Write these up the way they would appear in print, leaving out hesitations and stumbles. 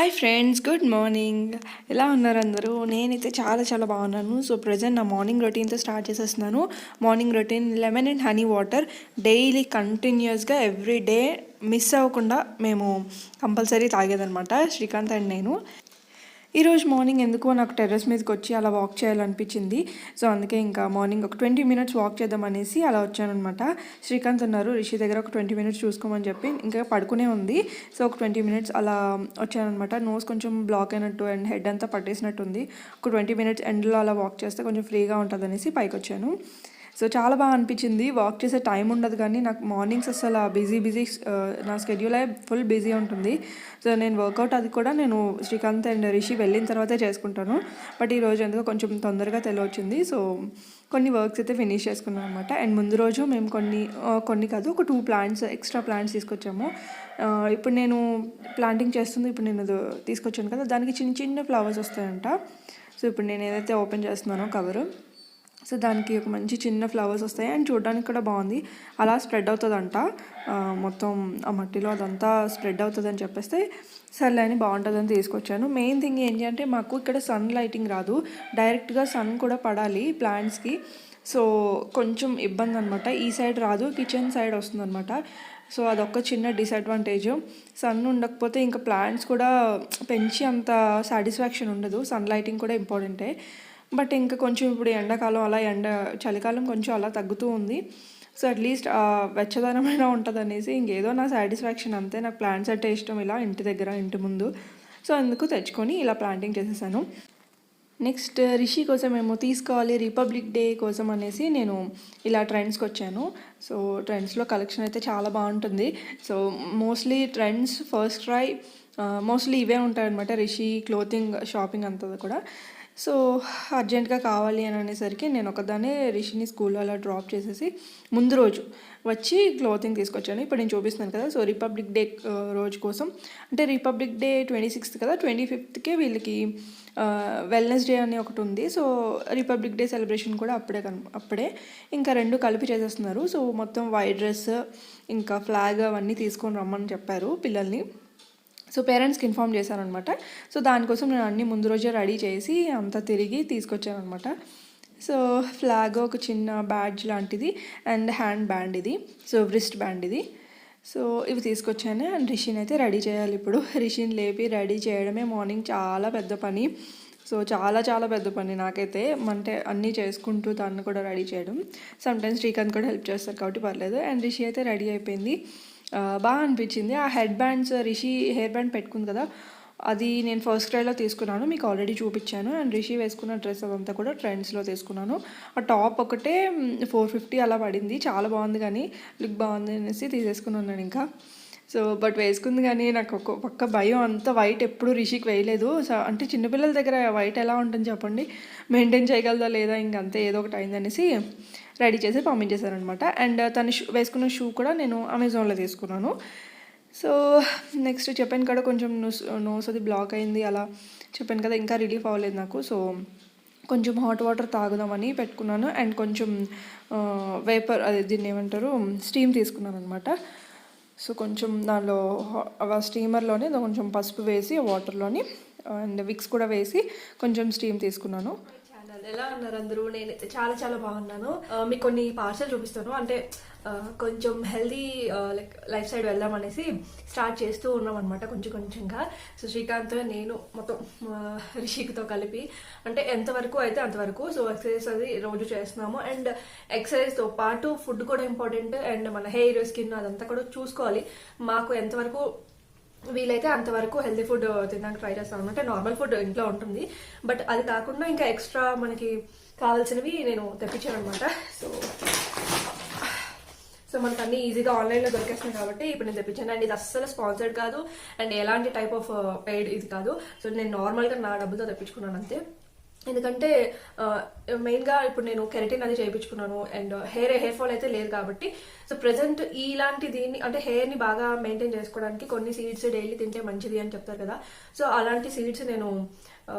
Hi friends, good morning. ఎలా ఉన్నారు అందరూ? నేనైతే చాలా బాగున్నాను. సో ప్రజెంట్ నా మార్నింగ్ రొటీన్తో స్టార్ట్ చేసేస్తున్నాను. Morning routine lemon and honey water daily కంటిన్యూస్గా ఎవ్రీ డే మిస్ అవ్వకుండా మేము కంపల్సరీ తాగేదనమాట, శ్రీకాంత్ అండ్ నేను. ఈరోజు మార్నింగ్ ఎందుకో నాకు టెర్రస్ మీదకి వచ్చి అలా వాక్ చేయాలనిపించింది. సో అందుకే ఇంకా మార్నింగ్ ఒక 20 minutes వాక్ చేద్దామనేసి అలా వచ్చానమాట. శ్రీకాంత్ ఉన్నారు, రిషి దగ్గర ఒక 20 minutes చూసుకోమని చెప్పి ఇంకా పడుకునే ఉంది. సో ఒక 20 minutes అలా వచ్చానమాట. నోస్ కొంచెం బ్లాక్ అయినట్టు అండ్ హెడ్ అంతా పట్టేసినట్టు ఉంది. ఒక 20 minutes ఎండ్లో అలా వాక్ చేస్తే కొంచెం ఫ్రీగా ఉంటుంది అనేసి పైకి వచ్చాను. సో చాలా బాగా అనిపించింది. వాక్ చేసే టైం ఉండదు, కానీ నాకు మార్నింగ్స్ అసలు బిజీ నా స్కెడ్యూల్ ఫుల్ బిజీ ఉంటుంది. సో నేను వర్కౌట్ అది కూడా నేను శ్రీకాంత్ అండ్ రిషి వెళ్ళిన తర్వాతే చేసుకుంటాను. బట్ ఈరోజు ఎందుకో కొంచెం తొందరగా తెలియొచ్చింది. సో కొన్ని వర్క్స్ అయితే ఫినిష్ చేసుకున్నాం అనమాట. అండ్ ముందు రోజు మేము కొన్ని కాదు, ఒక 2 plants ఎక్స్ట్రా ప్లాంట్స్ తీసుకొచ్చాము. ఇప్పుడు నేను ప్లాంటింగ్ చేస్తుంది, ఇప్పుడు నేను తీసుకొచ్చాను కదా, దానికి చిన్న ఫ్లవర్స్ వస్తాయంట. సో ఇప్పుడు నేను ఏదైతే ఓపెన్ చేస్తున్నానో కవరు, సో దానికి ఒక మంచి చిన్న ఫ్లవర్స్ వస్తాయి అండ్ చూడడానికి కూడా బాగుంది. అలా స్ప్రెడ్ అవుతుందంట, మొత్తం ఆ మట్టిలో అదంతా స్ప్రెడ్ అవుతుందని చెప్పేస్తే సర్లే అని బాగుంటుందని తీసుకొచ్చాను. మెయిన్ థింగ్ ఏంటి అంటే మాకు ఇక్కడ సన్ లైటింగ్ రాదు, డైరెక్ట్గా సన్ కూడా పడాలి ప్లాంట్స్కి. సో కొంచెం ఇబ్బంది అనమాట. ఈ సైడ్ రాదు, కిచెన్ సైడ్ వస్తుందన్నమాట. సో అదొక చిన్న డిసడ్వాంటేజ్. సన్ ఉండకపోతే ఇంకా ప్లాంట్స్ కూడా పెంచి అంత సాటిస్ఫాక్షన్ ఉండదు. సన్ లైటింగ్ కూడా ఇంపార్టెంటే. బట్ ఇంకా కొంచెం ఇప్పుడు ఎండాకాలం అలా చలికాలం కొంచెం అలా తగ్గుతూ ఉంది. సో అట్లీస్ట్ వెచ్చదనమైన ఉంటుంది అనేసి ఇంకేదో నా సాటిస్ఫాక్షన్ అంతే. నాకు ప్లాంట్స్ అంటే ఇష్టం, ఇలా ఇంటి దగ్గర ఇంటి ముందు. సో అందుకు తెచ్చుకొని ఇలా ప్లాంటింగ్ చేసేసాను. నెక్స్ట్ రిషి కోసం ఏమో తీసుకోవాలి, రిపబ్లిక్ డే కోసం అనేసి నేను ఇలా ట్రెండ్స్కి వచ్చాను. సో ట్రెండ్స్లో కలెక్షన్ అయితే చాలా బాగుంటుంది. So mostly trends first cry mostly ఇవే ఉంటాయన్నమాట, రిషి క్లోతింగ్ షాపింగ్ అంతా కూడా. సో అర్జెంట్గా కావాలి అని అనేసరికి నేను ఒకదాన్ని రిషిని స్కూల్లో అలా డ్రాప్ చేసేసి ముందు రోజు వచ్చి క్లోతింగ్ తీసుకొచ్చాను. ఇప్పుడు నేను చూపిస్తున్నాను కదా. సో రిపబ్లిక్ డే రోజు కోసం, అంటే రిపబ్లిక్ డే 26th కదా, 25th వీళ్ళకి వెల్నెస్ డే అని ఒకటి ఉంది. సో రిపబ్లిక్ డే సెలబ్రేషన్ కూడా అప్పుడే ఇంకా 2 కలిపి చేసేస్తున్నారు. సో మొత్తం వైట్ డ్రెస్ ఇంకా ఫ్లాగ్ అవన్నీ తీసుకొని రమ్మని చెప్పారు పిల్లల్ని. సో పేరెంట్స్కి ఇన్ఫామ్ చేశానమాట. సో దానికోసం నేను అన్నీ ముందు రోజే రెడీ చేసి అంతా తిరిగి తీసుకొచ్చాను అనమాట. సో ఫ్లాగ్, ఒక చిన్న బ్యాడ్జ్ లాంటిది అండ్ హ్యాండ్ బ్యాండ్ ఇది, సో రిస్ట్ బ్యాండ్ ఇది. సో ఇవి తీసుకొచ్చాను. అండ్ రిషిని అయితే రెడీ చేయాలి. ఇప్పుడు రిషిని లేపి రెడీ చేయడమే మార్నింగ్ చాలా పెద్ద పని. సో చాలా పెద్ద పని నాకైతే, అంటే అన్నీ చేసుకుంటూ దాన్ని కూడా రెడీ చేయడం. సమ్టైమ్స్ శ్రీకాంత్ కూడా హెల్ప్ చేస్తారు కాబట్టి పర్లేదు. అండ్ రిషి అయితే రెడీ అయిపోయింది. బాగా అనిపించింది. ఆ head bands, Rishi hair band పెట్టుకుంది కదా, అది నేను ఫస్ట్ క్రైలో తీసుకున్నాను, మీకు ఆల్రెడీ చూపించాను. అండ్ రిషి వేసుకున్న డ్రెస్ అదంతా కూడా ట్రెండ్స్లో తీసుకున్నాను. ఆ టాప్ ఒకటే 450 అలా పడింది. చాలా బాగుంది, కానీ లుక్ బాగుంది అనేసి తీసేసుకున్నాను నేను ఇంకా. సో బట్ వేసుకుంది, కానీ నాకు ఒక పక్క భయం. అంత వైట్ ఎప్పుడు రిషికి వేయలేదు. అంటే చిన్నపిల్లల దగ్గర వైట్ ఎలా ఉంటుంది చెప్పండి, మెయింటైన్ చేయగలదా లేదా, ఇంకంతే ఏదో ఒకటి అయిందనేసి రెడీ చేసి పంపించేశారనమాట. అండ్ తను వేసుకున్న షూ కూడా నేను అమెజాన్లో తీసుకున్నాను. సో నెక్స్ట్ చెప్పాను కదా, కొంచెం నోస్ అది బ్లాక్ అయింది అలా చెప్పాను కదా, ఇంకా రిలీఫ్ అవ్వలేదు నాకు. సో కొంచెం హాట్ వాటర్ తాగుదామని పెట్టుకున్నాను. అండ్ కొంచెం వేపర్, అది దీన్ని ఏమంటారు, స్టీమ్ తీసుకున్నాను అనమాట. సో కొంచెం దానిలో స్టీమర్లోనే కొంచెం పసుపు వేసి వాటర్లోని అండ్ విక్స్ కూడా వేసి కొంచెం స్టీమ్ తీసుకున్నాను. ఎలా ఉన్నారు అందరూ? నేనైతే చాలా బాగున్నాను. మీకు కొన్ని పార్సల్ చూపిస్తాను. అంటే కొంచెం హెల్దీ లైఫ్ సైడ్ వెళ్దాం అనేసి స్టార్ట్ చేస్తూ ఉన్నాం అనమాట, కొంచెంగా. సో శ్రీకాంత్, నేను మొత్తం రిషిక్తో కలిపి, అంటే ఎంతవరకు అయితే అంతవరకు. సో ఎక్సర్సైజ్ అది రోజు చేస్తున్నాము. అండ్ ఎక్సర్సైజ్తో పాటు ఫుడ్ కూడా ఇంపార్టెంట్. అండ్ మన హెయిర్, స్కిన్ అదంతా కూడా చూసుకోవాలి. మాకు ఎంతవరకు వీలైతే అంతవరకు హెల్తీ ఫుడ్ తినడానికి ట్రై చేస్తాను అనమాట. నార్మల్ ఫుడ్ ఇంట్లో ఉంటుంది, బట్ అది కాకుండా ఇంకా ఎక్స్ట్రా మనకి కావాల్సినవి నేను తెప్పించాను అనమాట. సో మనకు అన్ని ఈజీగా ఆన్లైన్లో దొరికేస్తున్నాయి కాబట్టి ఇప్పుడు నేను తెప్పించాను. అండ్ ఇది అస్సలు స్పాన్సర్డ్ కాదు అండ్ ఎలాంటి టైప్ ఆఫ్ పెయిడ్ ఇది కాదు. సో నేను నార్మల్గా నా డబ్బుతో తెప్పించుకున్నాను అంతే. ఎందుకంటే మెయిన్గా ఇప్పుడు నేను కెరటిన్ అది చేయించుకున్నాను. అండ్ హెయిర్ ఫాల్ అయితే లేదు కాబట్టి. సో ప్రెసెంట్ ఇలాంటి దీన్ని, అంటే హెయిర్ని బాగా మెయింటైన్ చేసుకోవడానికి కొన్ని సీడ్స్ డైలీ తింటే మంచిది అని చెప్తారు కదా. సో అలాంటి సీడ్స్ నేను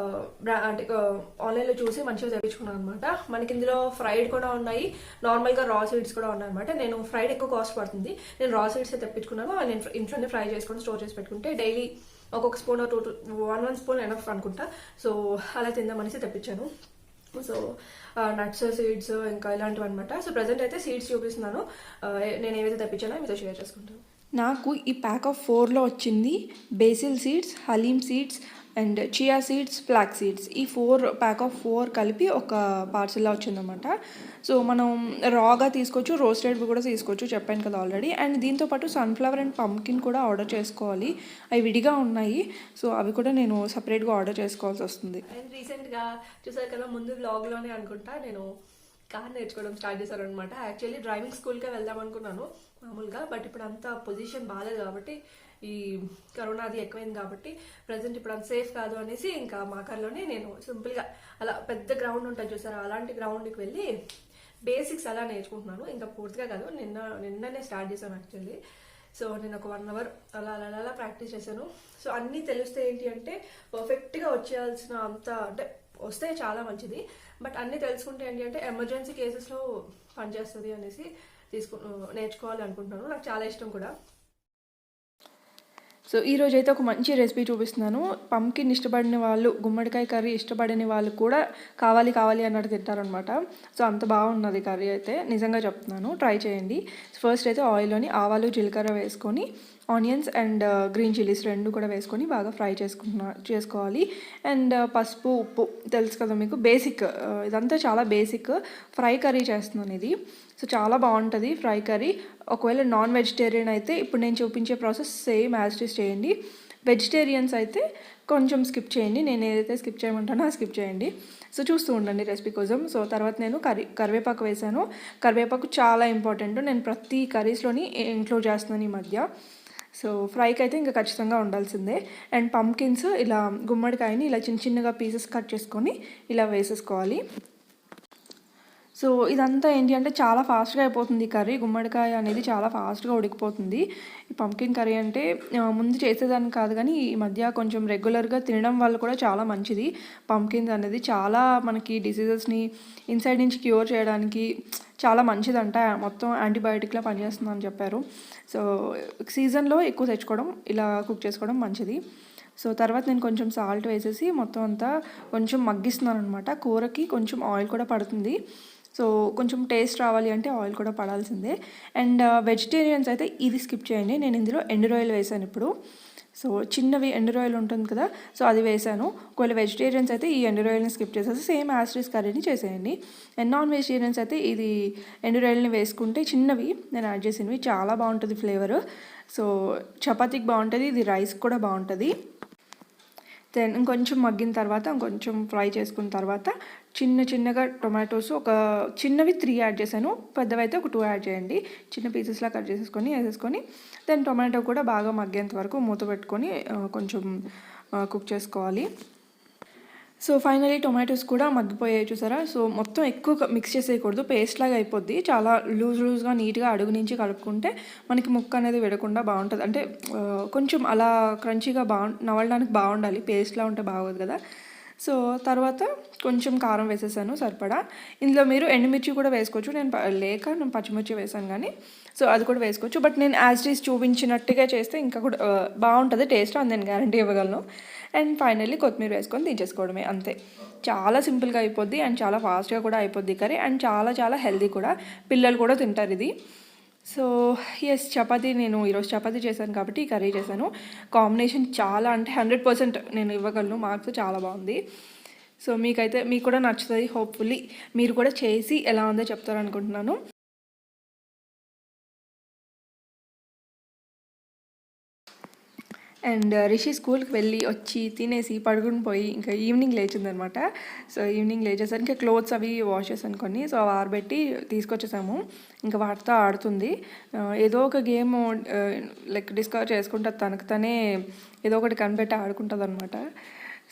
అంటే ఆన్లైన్లో చూసి మంచిగా తెప్పించుకున్నాను అనమాట. మనకి ఇందులో ఫ్రైడ్ కూడా ఉన్నాయి, నార్మల్గా రా సీడ్స్ కూడా ఉన్నాయి అనమాట. నేను ఫ్రైడ్ ఎక్కువ కాస్ట్ పడుతుంది, నేను రా సీడ్స్ తెప్పించుకున్నాను. నేను ఇంట్లోనే ఫ్రై చేసుకొని స్టోర్ చేసి పెట్టుకుంటే డైలీ ఒక్కొక్క spoon two one spoon enough అనుకుంటా. సో అలా తిందామనేసి తెప్పించాను. సో నట్స్, సీడ్స్ ఇంకా ఇలాంటివి అనమాట. సో ప్రజెంట్ అయితే సీడ్స్ చూపిస్తున్నాను. నేను ఏవైతే తెప్పించానో మీతో షేర్ చేసుకుంటాను. నాకు ఈ ప్యాక్ ఆఫ్ 4లో వచ్చింది basil seeds, halim seeds and chia seeds, flax seeds. ఈ ప్యాక్ ఆఫ్ 4 కలిపి ఒక పార్సల్లా వచ్చిందన్నమాట. సో మనం రాగా తీసుకోవచ్చు, రోస్టెడ్ కూడా తీసుకోవచ్చు, చెప్పాను కదా ఆల్రెడీ. అండ్ దీంతోపాటు సన్ఫ్లవర్ అండ్ పంకిన్ కూడా ఆర్డర్ చేసుకోవాలి. అవి విడిగా ఉన్నాయి. సో అవి కూడా నేను సపరేట్గా ఆర్డర్ చేసుకోవాల్సి వస్తుంది. అండ్ రీసెంట్గా చూసారు కదా, ముందు వ్లాగ్లోనే అనుకుంటా నేను కార్ నేర్చుకోవడం స్టార్ట్ చేశాను అనమాట. యాక్చువల్లీ డ్రైవింగ్ స్కూల్కే వెళ్దాం అనుకున్నాను మామూలుగా. బట్ ఇప్పుడు అంత పొజిషన్ బాగాలేదు కాబట్టి, ఈ కరోనా అది ఎక్కువైంది కాబట్టి ప్రజెంట్ ఇప్పుడు అంత సేఫ్ కాదు అనేసి ఇంకా మా కార్లోనే నేను సింపుల్గా అలా పెద్ద గ్రౌండ్ ఉంటుంది చూసారా, అలాంటి గ్రౌండ్కి వెళ్ళి బేసిక్స్ అలా నేర్చుకుంటున్నాను. ఇంకా పూర్తిగా కాదు, నిన్ననే స్టార్ట్ చేశాను యాక్చువల్లీ. సో నేను ఒక 1 hour అలా ప్రాక్టీస్ చేశాను. సో అన్నీ తెలిస్తే ఏంటి అంటే పర్ఫెక్ట్గా వచ్చేయాల్సిన అంత అంటే వస్తే చాలా మంచిది. బట్ అన్నీ తెలుసుకుంటే ఏంటి అంటే ఎమర్జెన్సీ కేసెస్లో పనిచేస్తుంది అనేసి నేర్చుకోవాలి అనుకుంటున్నాను. నాకు చాలా ఇష్టం కూడా. సో ఈరోజు అయితే ఒక మంచి రెసిపీ చూపిస్తున్నాను. పంకిన్ ఇష్టపడిన వాళ్ళు, గుమ్మడికాయ కర్రీ ఇష్టపడని వాళ్ళు కూడా కావాలి అన్నట్టు తింటారనమాట. సో అంత బాగున్నది కర్రీ అయితే, నిజంగా చెప్తున్నాను, ట్రై చేయండి. ఫస్ట్ అయితే ఆయిల్లోని ఆవాలు, జీలకర్ర వేసుకొని ఆనియన్స్ అండ్ గ్రీన్ చిల్లీస్ 2 కూడా వేసుకొని బాగా ఫ్రై చేసుకోవాలి. అండ్ పసుపు, ఉప్పు తెలుసు కదా మీకు, బేసిక్. ఇదంతా చాలా బేసిక్. ఫ్రై కర్రీ చేస్తున్నాను ఇది. సో చాలా బాగుంటుంది ఫ్రై కర్రీ. ఒకవేళ నాన్ వెజిటేరియన్ అయితే ఇప్పుడు నేను చూపించే process same as it is చేయండి. వెజిటేరియన్స్ అయితే కొంచెం స్కిప్ చేయండి. నేను ఏదైతే స్కిప్ చేయమంటానో ఆ స్కిప్ చేయండి. సో చూస్తూ ఉండండి రెసిపీ కోసం. సో తర్వాత నేను కరివేపాకు వేసాను. కరివేపాకు చాలా ఇంపార్టెంట్. నేను ప్రతి కర్రీస్లోని ఇంక్లూడ్ చేస్తున్నాను ఈ మధ్య. సో ఫ్రైకి అయితే ఇంకా ఖచ్చితంగా ఉండాల్సిందే. అండ్ పంకిన్స్, ఇలా గుమ్మడికాయని ఇలా చిన్నగా పీసెస్ కట్ చేసుకొని ఇలా వేసేసుకోవాలి. సో ఇదంతా ఏంటి అంటే చాలా ఫాస్ట్గా అయిపోతుంది కర్రీ. గుమ్మడికాయ అనేది చాలా ఫాస్ట్గా ఉడికిపోతుంది. ఈ పంకిన్ కర్రీ అంటే ముందు చేసేదాన్ని కాదు, కానీ ఈ మధ్య కొంచెం రెగ్యులర్గా తినడం వల్ల కూడా చాలా మంచిది. పంకిన్స్ అనేది చాలా మనకి డిసీజెస్ని ఇన్సైడ్ నుంచి క్యూర్ చేయడానికి చాలా మంచిదంట. మొత్తం యాంటీబయాటిక్లా పనిచేస్తుందని చెప్పారు. సో సీజన్లో ఎక్కువ తెచ్చుకోవడం, ఇలా కుక్ చేసుకోవడం మంచిది. సో తర్వాత నేను కొంచెం సాల్ట్ వేసేసి మొత్తం అంతా కొంచెం మగ్గిస్తున్నాను అనమాట. కూరకి కొంచెం ఆయిల్ కూడా పడుతుంది. సో కొంచెం టేస్ట్ రావాలి అంటే ఆయిల్ కూడా పడాల్సిందే. అండ్ వెజిటేరియన్స్ అయితే ఇది స్కిప్ చేయండి. నేను ఇందులో ఎండు రొయ్యలు వేసాను ఇప్పుడు. సో చిన్నవి ఎండు రొయ్యలు ఉంటుంది కదా, సో అది వేసాను. ఒకవేళ వెజిటేరియన్స్ అయితే ఈ ఎండు రొయ్యలని స్కిప్ చేసేసి సేమ్ యాస్ట్రీస్ కర్రీని చేసేయండి. అండ్ నాన్ వెజిటేరియన్స్ అయితే ఇది ఎండు రొయ్యలని వేసుకుంటే చిన్నవి నేను యాడ్ చేసినవి చాలా బాగుంటుంది ఫ్లేవర్. సో చపాతీకి బాగుంటుంది, ఇది రైస్ కూడా బాగుంటుంది. దెన్ ఇంకొంచెం మగ్గిన తర్వాత ఇంకొంచెం ఫ్రై చేసుకున్న తర్వాత చిన్నగా టొమాటోస్ ఒక చిన్నవి 3 యాడ్ చేశాను. పెద్దవి అయితే ఒక 2 యాడ్ చేయండి. చిన్న పీసెస్లా కట్ వేసేసుకొని దెన్ టొమాటో కూడా బాగా మగ్గేంత వరకు మూత పెట్టుకొని కొంచెం కుక్ చేసుకోవాలి. సో ఫైనలీ టొమాటోస్ కూడా మగ్గిపోయాయి చూసారా. సో మొత్తం ఎక్కువ మిక్స్ చేసేయకూడదు, పేస్ట్ లాగా అయిపోద్ది. చాలా లూజ్గా నీట్గా అడుగు నుంచి కలుపుకుంటే మనకి ముక్క అనేది విడకుండా బాగుంటుంది. అంటే కొంచెం అలా క్రంచీగా నవలడానికి బాగుండాలి, పేస్ట్లా ఉంటే బాగోదు కదా. సో తర్వాత కొంచెం కారం వేసేసాను సరిపడా. ఇందులో మీరు ఎండుమిర్చి కూడా వేసుకోవచ్చు. నేను పచ్చిమిర్చి వేసాను కానీ, సో అది కూడా వేసుకోవచ్చు. బట్ నేను యాజ్ ఇట్ ఈస్ చూపించినట్టుగా చేస్తే ఇంకా కూడా బాగుంటుంది టేస్ట్, అని నేను గ్యారంటీ ఇవ్వగలను. అండ్ ఫైనల్లీ కొత్తిమీర వేసుకొని దించేసుకోవడమే, అంతే. చాలా సింపుల్గా అయిపోద్ది అండ్ చాలా ఫాస్ట్గా కూడా అయిపోద్ది కర్రీ. అండ్ చాలా హెల్దీ కూడా, పిల్లలు కూడా తింటారు ఇది. సో ఎస్, నేను ఈరోజు చపాతీ చేశాను కాబట్టి ఈ కర్రీ చేశాను. కాంబినేషన్ చాలా అంటే 100% నేను ఇవ్వగలను మార్క్స్, చాలా బాగుంది. సో మీకు కూడా నచ్చుతుంది హోప్ఫుల్లీ. మీరు కూడా చేసి ఎలా ఉందో చెప్తారనుకుంటున్నాను. అండ్ రిషి స్కూల్కి వెళ్ళి వచ్చి తినేసి పడుకుని పోయి ఇంకా ఈవినింగ్ లేచిందనమాట. సో ఈవినింగ్ లేచేసరికి క్లోత్స్ అవి వాష్ చేసాను కొన్ని. సో అవి ఆరబెట్టి తీసుకొచ్చేసాము. ఇంకా వాటితో ఆడుతుంది. ఏదో ఒక గేమ్ లైక్ డిస్కవర్ చేసుకుంటే తనకు తనే ఏదో ఒకటి కనిపెట్టి ఆడుకుంటుంది అనమాట.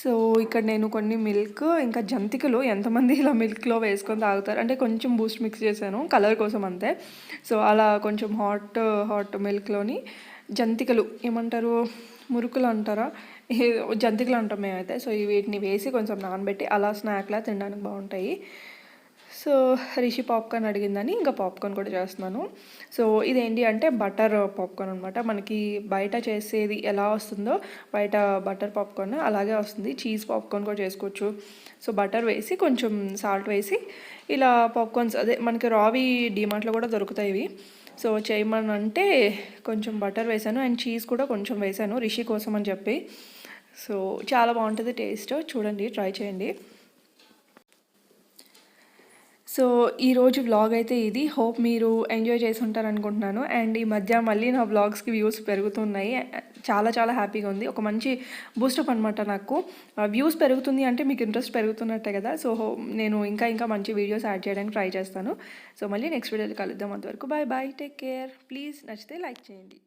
సో ఇక్కడ నేను కొన్ని మిల్క్ ఇంకా జంతికలు, ఎంతమంది ఇలా మిల్క్లో వేసుకొని తాగుతారు అంటే కొంచెం బూస్ట్ మిక్స్ చేశాను కలర్ కోసం అంతే. సో అలా కొంచెం హాట్ మిల్క్లోని జంతికలు, ఏమంటారు, మురుకులు అంటారా, జంతికలు అంటాం మేమైతే. సో వీటిని వేసి కొంచెం నానబెట్టి అలా స్నాక్లా తినడానికి బాగుంటాయి. సో రిషి పాప్కార్న్ అడిగిందని ఇంకా పాప్కార్న్ కూడా చేస్తున్నాను. సో ఇదేంటి అంటే బటర్ పాప్కార్న్ అనమాట. మనకి బయట చేసేది ఎలా వస్తుందో బయట బటర్ పాప్కార్న్ అలాగే వస్తుంది. చీజ్ పాప్కార్న్ కూడా చేసుకోవచ్చు. సో బటర్ వేసి కొంచెం సాల్ట్ వేసి ఇలా పాప్కార్న్స్ అదే మనకి రావి డీమార్ట్లో కూడా దొరుకుతాయి ఇవి. సో చేయమని అంటే కొంచెం బటర్ వేసాను అండ్ చీజ్ కూడా కొంచెం వేసాను రిషి కోసం అని చెప్పి. సో చాలా బాగుంటుంది టేస్ట్, చూడండి ట్రై చేయండి. సో ఈరోజు వ్లాగ్ అయితే ఇది. హోప్ మీరు ఎంజాయ్ చేసి ఉంటారు అనుకుంటున్నాను. అండ్ ఈ మధ్య మళ్ళీ నా వ్లాగ్స్కి వ్యూస్ పెరుగుతున్నాయి. చాలా చాలా హ్యాపీగా ఉంది. ఒక మంచి బూస్టప్ అనమాట నాకు. వ్యూస్ పెరుగుతుంది అంటే మీకు ఇంట్రెస్ట్ పెరుగుతున్నట్టే కదా. సో నేను ఇంకా మంచి వీడియోస్ యాడ్ చేయడానికి ట్రై చేస్తాను. సో మళ్ళీ నెక్స్ట్ వీడియోలో కలుద్దాం. అంతవరకు bye bye, take care. Please నచ్చితే లైక్ చేయండి.